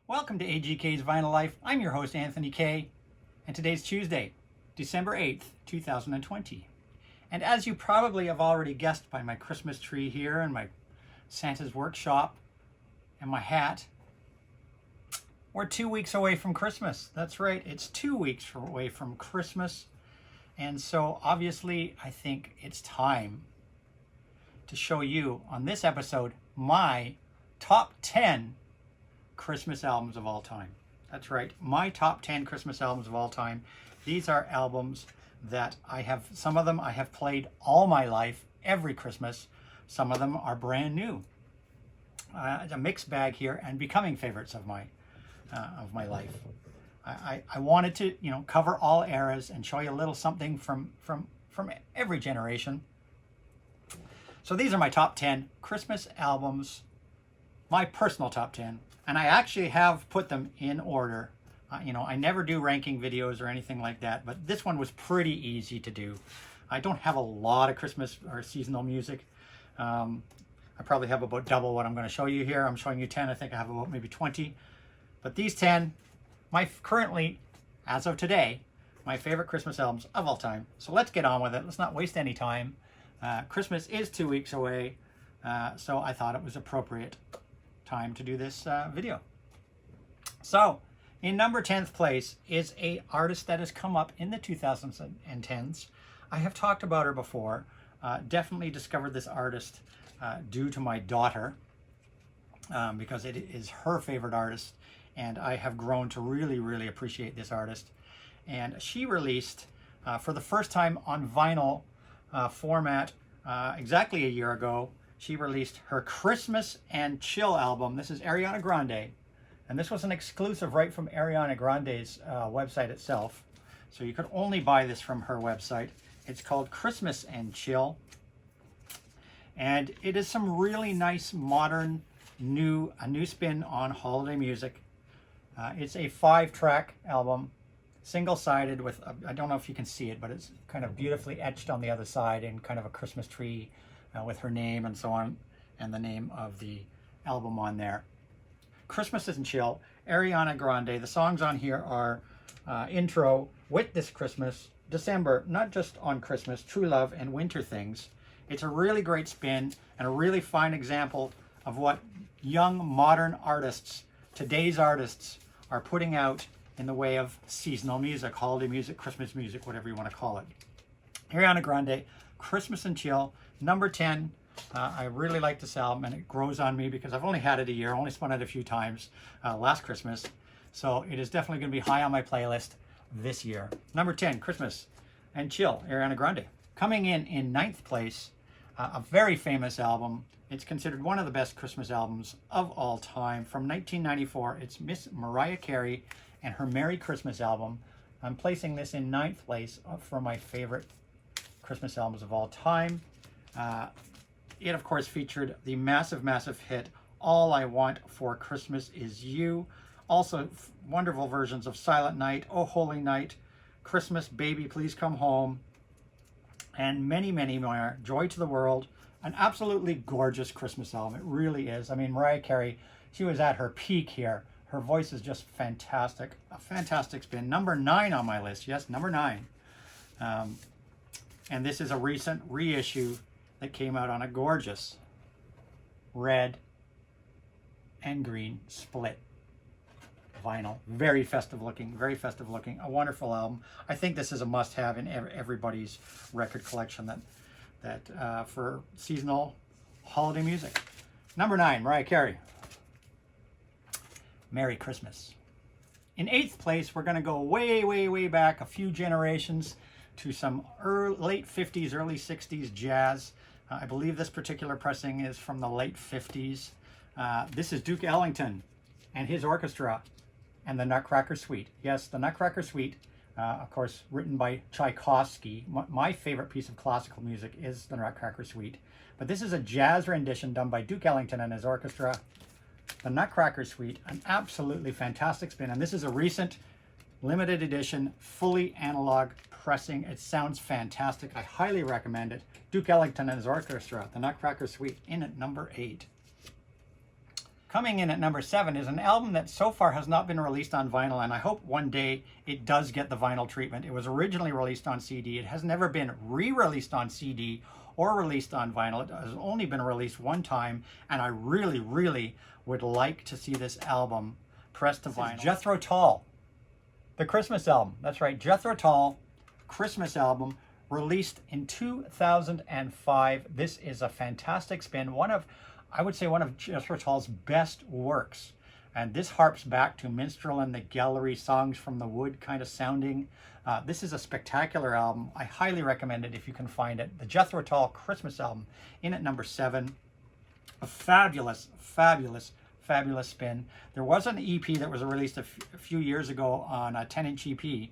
Welcome to AGK's Vinyl Life. I'm your host, Anthony K. And today's Tuesday, December 8th, 2020. And as you probably have already guessed by my Christmas tree here and my Santa's workshop and my hat, we're 2 weeks away from Christmas. That's right, it's 2 weeks away from Christmas. And so obviously, I think it's time to show you on this episode my top 10 Christmas albums of all time. That's right, my top 10 Christmas albums of all time. These are albums that some of them I have played all my life, every Christmas. Some of them are brand new. It's a mixed bag here and becoming favorites of my life. I wanted to, cover all eras and show you a little something from every generation. So these are my top 10 Christmas albums, my personal top 10. And I actually have put them in order. I never do ranking videos or anything like that, but this one was pretty easy to do. I don't have a lot of Christmas or seasonal music. I probably have about double what I'm going to show you here. I'm showing you 10. I think I have about maybe 20. But these 10, currently, as of today, my favorite Christmas albums of all time. So let's get on with it. Let's not waste any time. Christmas is 2 weeks away, so I thought it was appropriate time to do this video. So in number 10th place is a artist that has come up in the 2010s. I have talked about her before. Definitely discovered this artist due to my daughter, because it is her favorite artist, and I have grown to really appreciate this artist. And she released for the first time on vinyl format exactly a year ago. She released her Christmas and Chill album. This is Ariana Grande. And this was an exclusive right from Ariana Grande's website itself. So you could only buy this from her website. It's called Christmas and Chill. And it is some really nice, modern, new spin on holiday music. It's a 5-track album, single-sided with, I don't know if you can see it, but it's kind of beautifully etched on the other side in kind of a Christmas tree with her name and so on, and the name of the album on there. Christmas and Chill, Ariana Grande. The songs on here are Intro, With This Christmas, December, Not Just on Christmas, True Love, and Winter Things. It's a really great spin and a really fine example of what young modern artists, today's artists, are putting out in the way of seasonal music, holiday music, Christmas music, whatever you want to call it. Ariana Grande, Christmas and Chill, number 10. I really like this album, and it grows on me because I've only had it a year, only spun it a few times last Christmas. So it is definitely going to be high on my playlist this year. Number 10, Christmas and Chill, Ariana Grande. Coming in ninth place, a very famous album. It's considered one of the best Christmas albums of all time. From 1994, it's Miss Mariah Carey and her Merry Christmas album. I'm placing this in ninth place for my favorite Christmas albums of all time. It, of course, featured the massive hit, All I Want for Christmas Is You. Also, wonderful versions of Silent Night, Oh Holy Night, Christmas, Baby Please Come Home, and many more. Joy to the World. An absolutely gorgeous Christmas album. It really is. I mean, Mariah Carey, she was at her peak here. Her voice is just fantastic. A fantastic spin. Number 9 on my list. Yes, number 9. And this is a recent reissue that came out on a gorgeous red and green split vinyl. Very festive looking. A wonderful album. I think this is a must-have in everybody's record collection that for seasonal holiday music. Number 9, Mariah Carey, Merry Christmas. In 8th place, we're going to go way back a few generations to some late 50s, early 60s jazz. I believe this particular pressing is from the late 50s. This is Duke Ellington and his orchestra and the Nutcracker Suite. Yes, the Nutcracker Suite, of course, written by Tchaikovsky. My favorite piece of classical music is the Nutcracker Suite. But this is a jazz rendition done by Duke Ellington and his orchestra. The Nutcracker Suite, an absolutely fantastic spin. And this is a recent limited edition, fully analog pressing. It sounds fantastic. I highly recommend it. Duke Ellington and his orchestra, the Nutcracker Suite, in at number 8. Coming in at number 7 is an album that so far has not been released on vinyl, and I hope one day it does get the vinyl treatment. It was originally released on CD. It has never been re-released on CD or released on vinyl. It has only been released one time, and I really, really would like to see this album pressed to vinyl. Jethro Tull, the Christmas album. That's right, Jethro Tull, Christmas album, released in 2005. This is a fantastic spin. I would say one of Jethro Tull's best works. And this harps back to Minstrel and the Gallery, Songs from the Wood kind of sounding. This is a spectacular album. I highly recommend it if you can find it. The Jethro Tull Christmas album, in at number 7. A fabulous, fabulous, fabulous spin. There was an EP that was released a few years ago on a 10-inch EP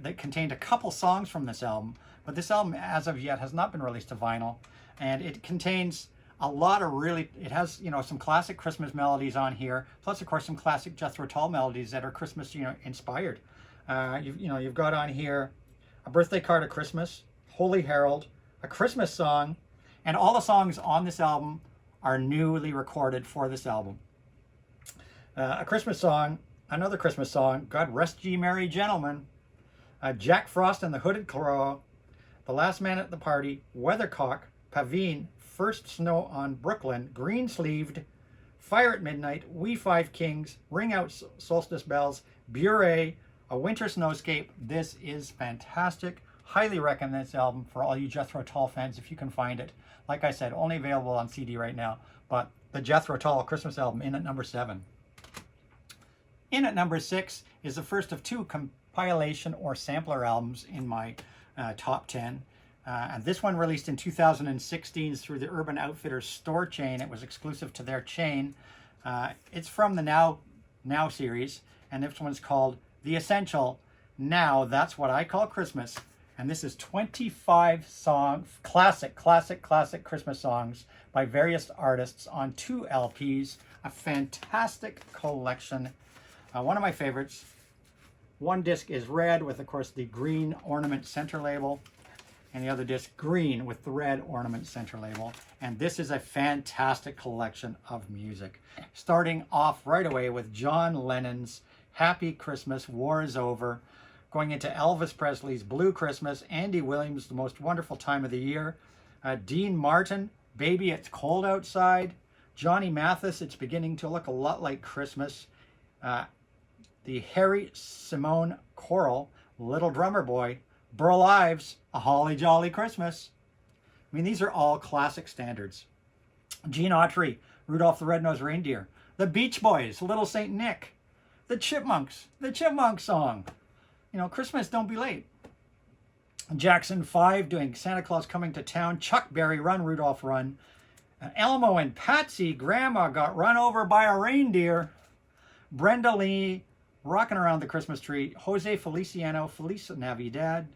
that contained a couple songs from this album. But this album, as of yet, has not been released to vinyl. And it contains a lot of it has, some classic Christmas melodies on here, plus of course some classic Jethro Tull melodies that are Christmas, inspired. You've got on here A Birthday Card of Christmas, Holy Herald, A Christmas Song, and all the songs on this album are newly recorded for this album. A Christmas Song, another Christmas song, God Rest Ye Merry Gentlemen, Jack Frost and the Hooded Crow, The Last Man at the Party, Weathercock, Pavine, First Snow on Brooklyn, Green-Sleeved, Fire at Midnight, We Five Kings, Ring Out Solstice Bells, Bure, A Winter Snowscape. This is fantastic. Highly recommend this album for all you Jethro Tull fans if you can find it. Like I said, only available on CD right now, but the Jethro Tull Christmas album in at number 7. In at number 6 is the first of 2 compilation or sampler albums in my top 10. And this one released in 2016 through the Urban Outfitters store chain. It was exclusive to their chain. It's from the Now series, and this one's called The Essential Now That's What I Call Christmas. And this is 25 classic Christmas songs by various artists on 2 LPs. A fantastic collection. One of my favorites. One disc is red with, of course, the green ornament center label, and the other disc green with the red ornament center label. And this is a fantastic collection of music. Starting off right away with John Lennon's Happy Christmas, War is Over, going into Elvis Presley's Blue Christmas, Andy Williams' The Most Wonderful Time of the Year, Dean Martin, Baby It's Cold Outside, Johnny Mathis, It's Beginning to Look a Lot Like Christmas, the Harry Simone Choral, Little Drummer Boy, Burl Ives, A Holly Jolly Christmas. I mean, these are all classic standards. Gene Autry, Rudolph the Red-Nosed Reindeer. The Beach Boys, Little Saint Nick. The Chipmunks, the Chipmunk Song. Christmas Don't Be Late. Jackson 5 doing Santa Claus Coming to Town. Chuck Berry, Run Rudolph Run. Elmo and Patsy, Grandma Got Run Over by a Reindeer. Brenda Lee, Rocking Around the Christmas Tree. Jose Feliciano, Feliz Navidad.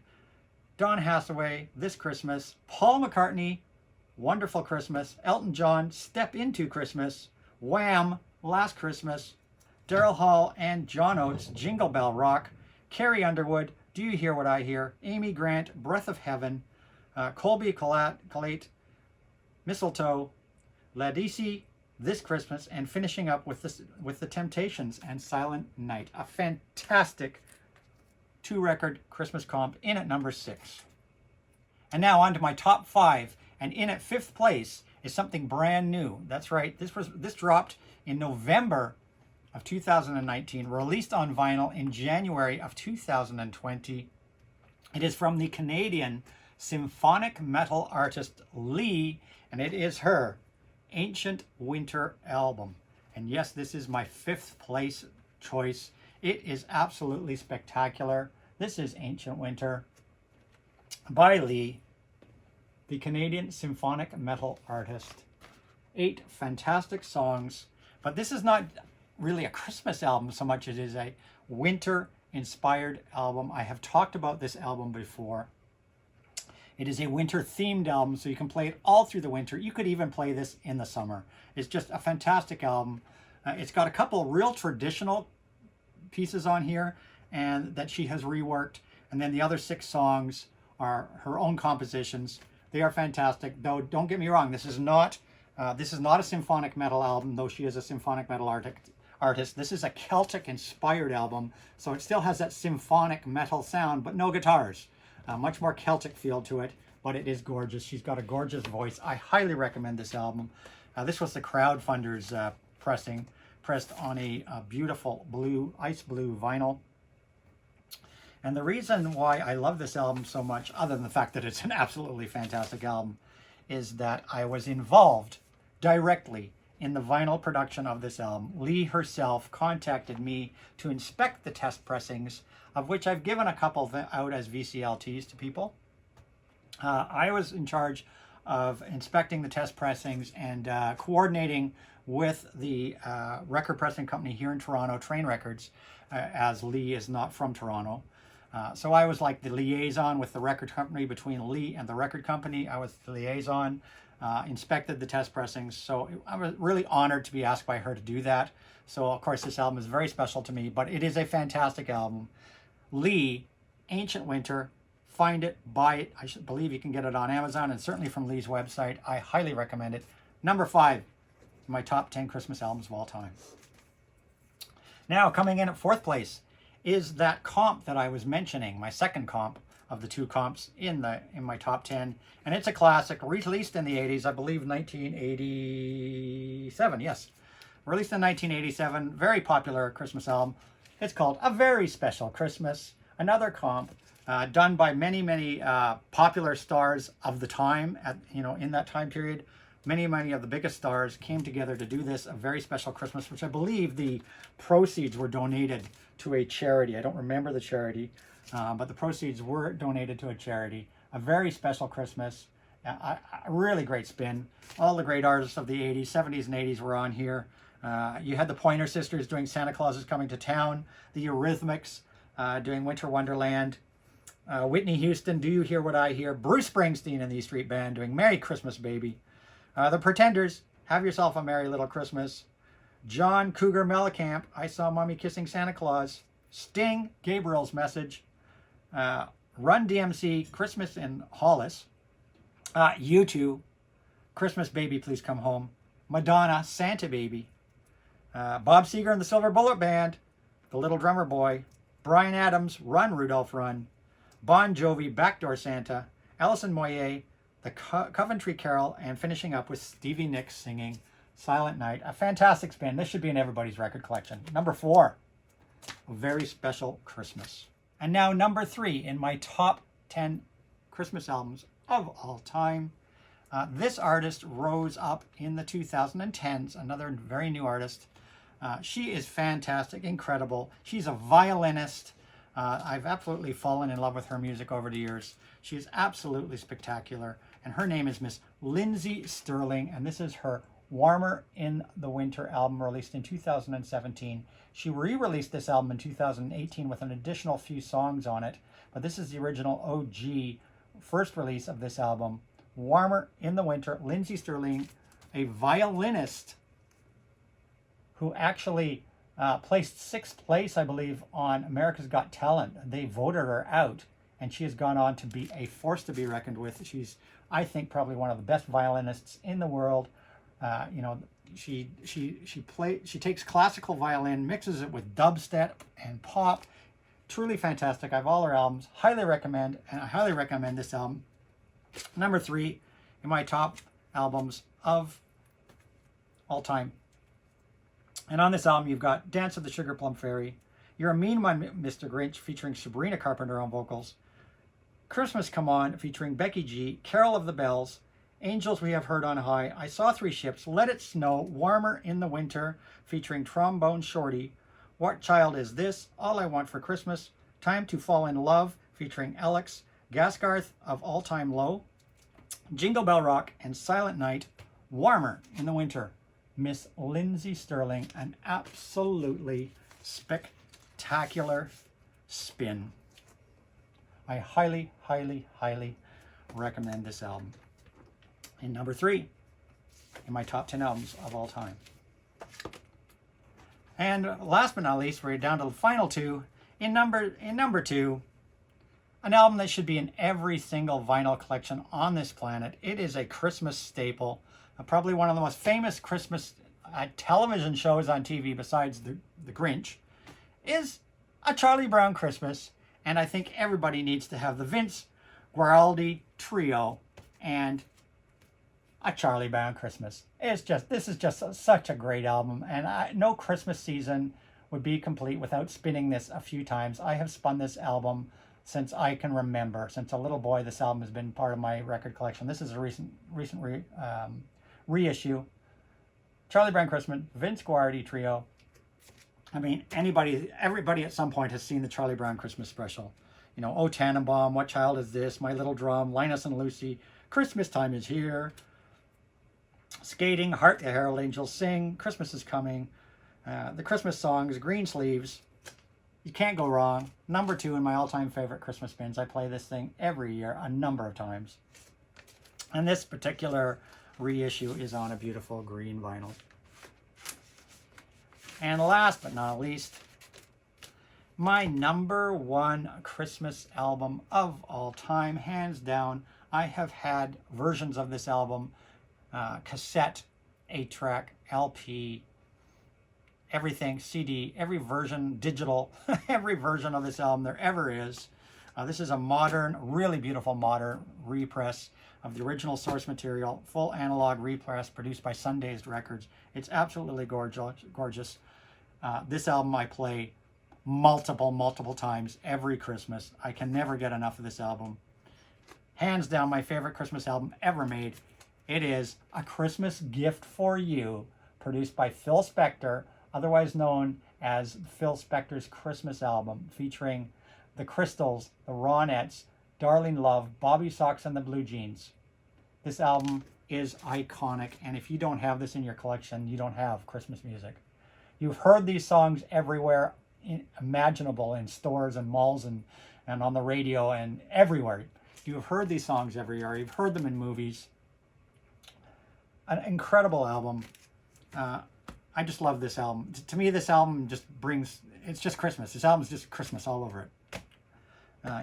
Don Hathaway, This Christmas. Paul McCartney, Wonderful Christmas. Elton John, Step Into Christmas. Wham, Last Christmas. Daryl Hall and John Oates, Jingle Bell Rock. Carrie Underwood, Do You Hear What I Hear? Amy Grant, Breath of Heaven. Colby Collate, Mistletoe. Ladisi, This Christmas, and finishing up with the Temptations and Silent Night. A fantastic 2-record Christmas comp in at number 6. And now on to my top 5, and in at 5th place is something brand new. That's right, this dropped in November of 2019, released on vinyl in January of 2020. It is from the Canadian symphonic metal artist Leah, and it is her Ancient Winter album. And yes, this is my 5th place choice. It is absolutely spectacular. This is Ancient Winter by Leah, the Canadian symphonic metal artist. 8 fantastic songs, but this is not really a Christmas album so much as it is a winter-inspired album. I have talked about this album before. It is a winter-themed album, so you can play it all through the winter. You could even play this in the summer. It's just a fantastic album. It's got a couple real traditional pieces on here and that she has reworked, and then the other 6 songs are her own compositions. They are fantastic, though don't get me wrong, this is not This is not a symphonic metal album, though she is a symphonic metal artist. This is a Celtic-inspired album, so it still has that symphonic metal sound, but no guitars. Much more Celtic feel to it, but it is gorgeous. She's got a gorgeous voice. I highly recommend this album. This was the crowdfunders pressed on a beautiful ice blue vinyl. And the reason why I love this album so much, other than the fact that it's an absolutely fantastic album, is that I was involved directly in the vinyl production of this album. Lee herself contacted me to inspect the test pressings, of which I've given a couple out as VCLTs to people. I was in charge of inspecting the test pressings and coordinating with the record pressing company here in Toronto, Train Records, as Lee is not from Toronto. So I was like the liaison with the record company between Lee and the record company. I was the liaison, inspected the test pressings. So I was really honored to be asked by her to do that. So of course this album is very special to me, but it is a fantastic album. Lee, Ancient Winter, find it, buy it. I believe you can get it on Amazon and certainly from Lee's website. I highly recommend it. Number 5, my top 10 Christmas albums of all time. Now coming in at 4th place is that comp that I was mentioning, my second comp of the 2 comps in my top 10. And it's a classic, released in the 80s, I believe 1987, yes. Released in 1987, very popular Christmas album. It's called A Very Special Christmas, another comp done by many popular stars of the time, in that time period. Many of the biggest stars came together to do this, A Very Special Christmas, which I believe the proceeds were donated to a charity. I don't remember the charity, but the proceeds were donated to a charity. A Very Special Christmas, a really great spin. All the great artists of the 80s, 70s, and 80s were on here. You had the Pointer Sisters doing Santa Claus is Coming to Town, the Eurythmics doing Winter Wonderland, Whitney Houston, Do You Hear What I Hear, Bruce Springsteen and the E Street Band doing Merry Christmas Baby, the Pretenders, Have Yourself a Merry Little Christmas, John Cougar Mellencamp, I Saw Mommy Kissing Santa Claus, Sting, Gabriel's Message, Run DMC, Christmas in Hollis, U2, Christmas Baby Please Come Home, Madonna, Santa Baby, Bob Seger and the Silver Bullet Band, The Little Drummer Boy, Bryan Adams, Run Rudolph Run, Bon Jovi, Backdoor Santa, Alison Moyet, the Coventry Carol, and finishing up with Stevie Nicks singing Silent Night. A fantastic spin. This should be in everybody's record collection. Number 4, A Very Special Christmas. And now number 3 in my top 10 Christmas albums of all time. This artist rose up in the 2010s, another very new artist. She is fantastic, incredible. She's a violinist. I've absolutely fallen in love with her music over the years. She's absolutely spectacular. And her name is Miss Lindsey Stirling, and this is her Warmer in the Winter album, released in 2017. She re-released this album in 2018 with an additional few songs on it, but this is the original OG first release of this album. Warmer in the Winter, Lindsey Stirling, a violinist who actually placed 6th place, I believe, on America's Got Talent. They voted her out, and she has gone on to be a force to be reckoned with. She's, I think, probably one of the best violinists in the world. She takes classical violin, mixes it with dubstep and pop. Truly fantastic. I have all her albums. Highly recommend, and I highly recommend this album. Number 3 in my top albums of all time. And on this album, you've got Dance of the Sugar Plum Fairy, You're a Mean One, Mr. Grinch, featuring Sabrina Carpenter on vocals, Christmas Come On, featuring Becky G, Carol of the Bells, Angels We Have Heard on High, I Saw Three Ships, Let It Snow, Warmer in the Winter, featuring Trombone Shorty, What Child Is This, All I Want for Christmas, Time to Fall in Love, featuring Alex, Gaskarth of All Time Low, Jingle Bell Rock, and Silent Night, Warmer in the Winter. Miss Lindsey Stirling, an absolutely spectacular spin. I highly recommend this album. And number 3 in my top 10 albums of all time. And last but not least, we're down to the final 2. In number 2, an album that should be in every single vinyl collection on this planet. It is a Christmas staple. probably one of the most famous Christmas television shows on TV besides the Grinch, is A Charlie Brown Christmas. And I think everybody needs to have the Vince Guaraldi Trio and A Charlie Brown Christmas. This is just such a great album, and no Christmas season would be complete without spinning this a few times. I have spun this album since I can remember. Since a little boy, this album has been part of my record collection. This is a recent reissue. Charlie Brown Christmas, Vince Guaraldi Trio. I mean, everybody at some point has seen the Charlie Brown Christmas special. You know, Oh Tannenbaum, What Child Is This, My Little Drum, Linus and Lucy, Christmas Time Is Here, Skating, Heart the Herald Angels Sing, Christmas Is Coming, the Christmas songs, Green Sleeves. You can't go wrong. Number 2 in my all-time favorite Christmas bins. I play this thing every year a number of times. And this particular reissue is on a beautiful green vinyl. And last but not least, my number 1 Christmas album of all time, hands down. I have had versions of this album, cassette, 8-track, LP, everything, CD, every version, digital, every version of this album there ever is. This is a modern, really beautiful modern repress of the original source material, full analog repress produced by Sundazed Records. It's absolutely gorgeous. This album I play multiple times every Christmas. I can never get enough of this album. Hands down, my favorite Christmas album ever made. It is A Christmas Gift for You, produced by Phil Spector, otherwise known as Phil Spector's Christmas album, featuring the Crystals, the Ronettes, Darling Love, Bobby Sox and the Blue Jeans. This album is iconic, and if you don't have this in your collection, you don't have Christmas music. You've heard these songs everywhere imaginable, in stores and malls and on the radio and everywhere. You've heard these songs everywhere. You've heard them in movies. An incredible album. I just love this album. To me, this album just brings, it's just Christmas. This album's just Christmas all over it.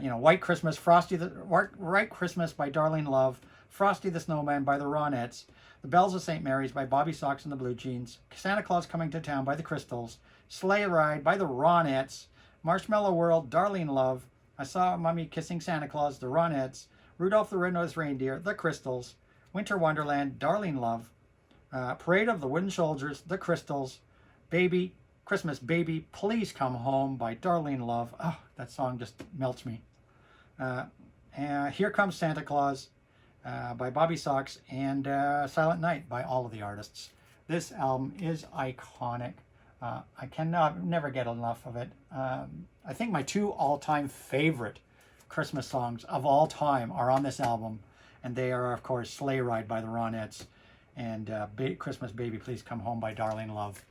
You know, White Christmas, White Christmas by Darlene Love, Frosty the Snowman by the Ronettes, The Bells of St. Mary's by Bobby Sox and the Blue Jeans, Santa Claus Coming to Town by the Crystals, Sleigh Ride by the Ronettes, Marshmallow World, Darlene Love, I Saw Mummy Kissing Santa Claus, the Ronettes, Rudolph the Red-Nosed Reindeer, the Crystals, Winter Wonderland, Darlene Love, Parade of the Wooden Soldiers, the Crystals, Baby, Christmas Baby, Please Come Home by Darlene Love. Oh, that song just melts me. Here Comes Santa Claus by Bobby Sox, and Silent Night by all of the artists. This album is iconic. I cannot never get enough of it. I think my 2 all-time favorite Christmas songs of all time are on this album, and they are, of course, Sleigh Ride by the Ronettes and Christmas Baby, Please Come Home by Darlene Love.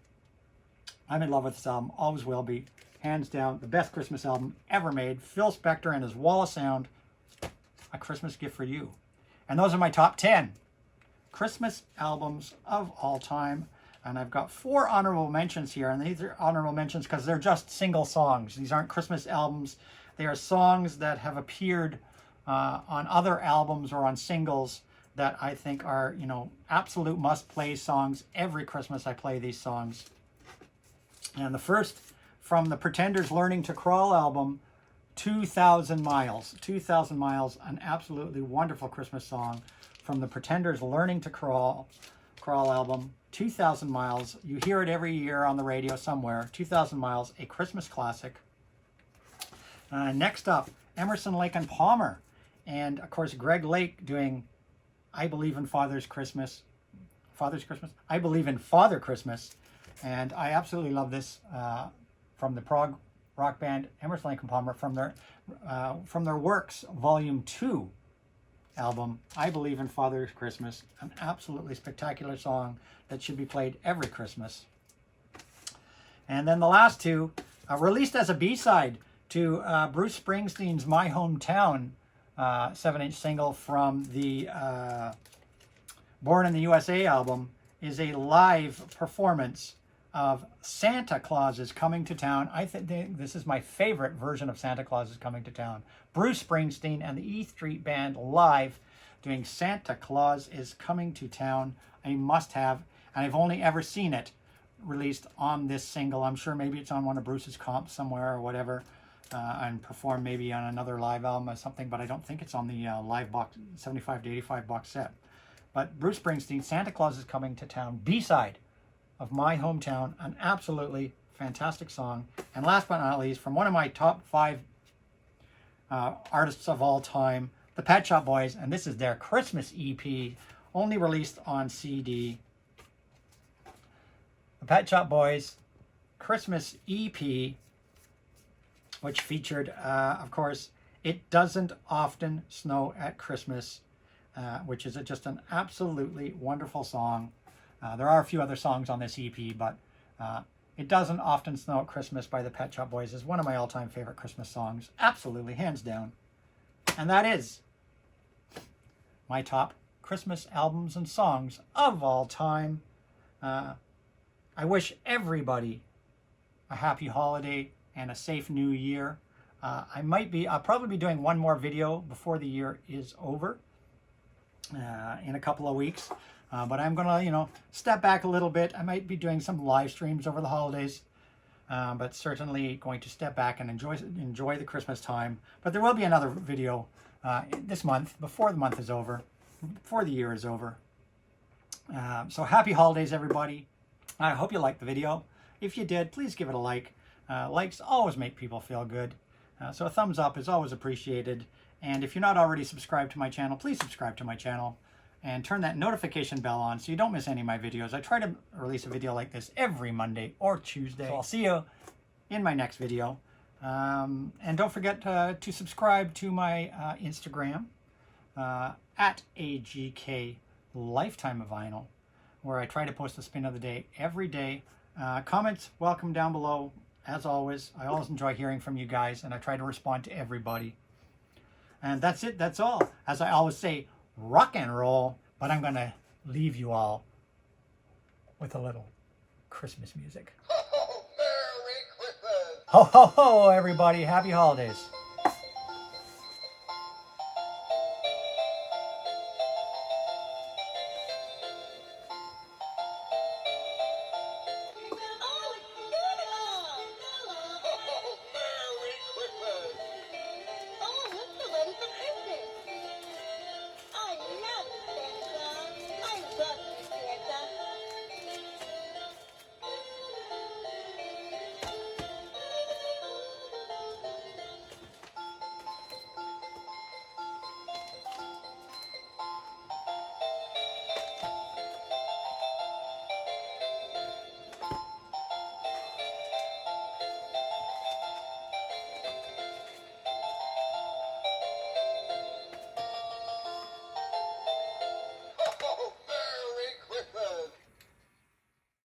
I'm in love with this album, always will be. Hands down, the best Christmas album ever made. Phil Spector and his Wall of Sound, A Christmas Gift for You. And those are my top 10 Christmas albums of all time. And I've got 4 honorable mentions here. And these are honorable mentions because they're just single songs. These aren't Christmas albums. They are songs that have appeared on other albums or on singles that I think are, you know, absolute must-play songs. Every Christmas I play these songs. And the first, from the Pretenders' Learning to Crawl album, 2,000 Miles. 2,000 Miles, an absolutely wonderful Christmas song from the Pretenders' Learning to Crawl album. 2,000 Miles. You hear it every year on the radio somewhere. 2,000 Miles, a Christmas classic. Next up, Emerson, Lake and Palmer. And, of course, Greg Lake doing I Believe in Father's Christmas. Father's Christmas? I Believe in Father Christmas. And I absolutely love this from the prog rock band Emerson, Lake and Palmer, from their Works Volume 2 album, I Believe in Father's Christmas. An absolutely spectacular song that should be played every Christmas. And then the last 2, released as a B-side to Bruce Springsteen's My Hometown 7-inch single from the Born in the USA album, is a live performance of Santa Claus is Coming to Town. I think this is my favorite version of Santa Claus is Coming to Town. Bruce Springsteen and the E Street Band live doing Santa Claus is Coming to Town. a must-have, and I've only ever seen it released on this single. I'm sure maybe it's on one of Bruce's comps somewhere or whatever, and performed maybe on another live album or something, but I don't think it's on the live box 75 to 85 box set. But Bruce Springsteen, Santa Claus is Coming to Town, B-side of My Hometown, an absolutely fantastic song. And last but not least, from one of my top 5 artists of all time, the Pet Shop Boys, and this is their Christmas EP, only released on CD. The Pet Shop Boys Christmas EP, which featured, of course, It Doesn't Often Snow at Christmas, which is just an absolutely wonderful song. There are a few other songs on this EP, but It Doesn't Often Snow at Christmas by the Pet Shop Boys is one of my all-time favorite Christmas songs. Absolutely, hands down. And that is my top Christmas albums and songs of all time. I wish everybody a happy holiday and a safe new year. I'll probably be doing one more video before the year is over in a couple of weeks. But I'm gonna, step back a little bit. I might be doing some live streams over the holidays, but certainly going to step back and enjoy the Christmas time. But there will be another video this month, before the month is over, before the year is over. So happy holidays, everybody. I hope you liked the video. If you did, please give it a like. Likes always make people feel good. So a thumbs up is always appreciated. And if you're not already subscribed to my channel, please subscribe to my channel and turn that notification bell on so you don't miss any of my videos. I try to release a video like this every Monday or Tuesday. So I'll see you in my next video. And don't forget to subscribe to my Instagram at AGK Lifetime of Vinyl, where I try to post a spin of the day every day. Comments welcome down below. As always, I always enjoy hearing from you guys, and I try to respond to everybody. And that's it. That's all. As I always say, rock and roll, but I'm going to leave you all with a little Christmas music. Oh, Merry Christmas! Ho, ho, ho, everybody. Happy holidays.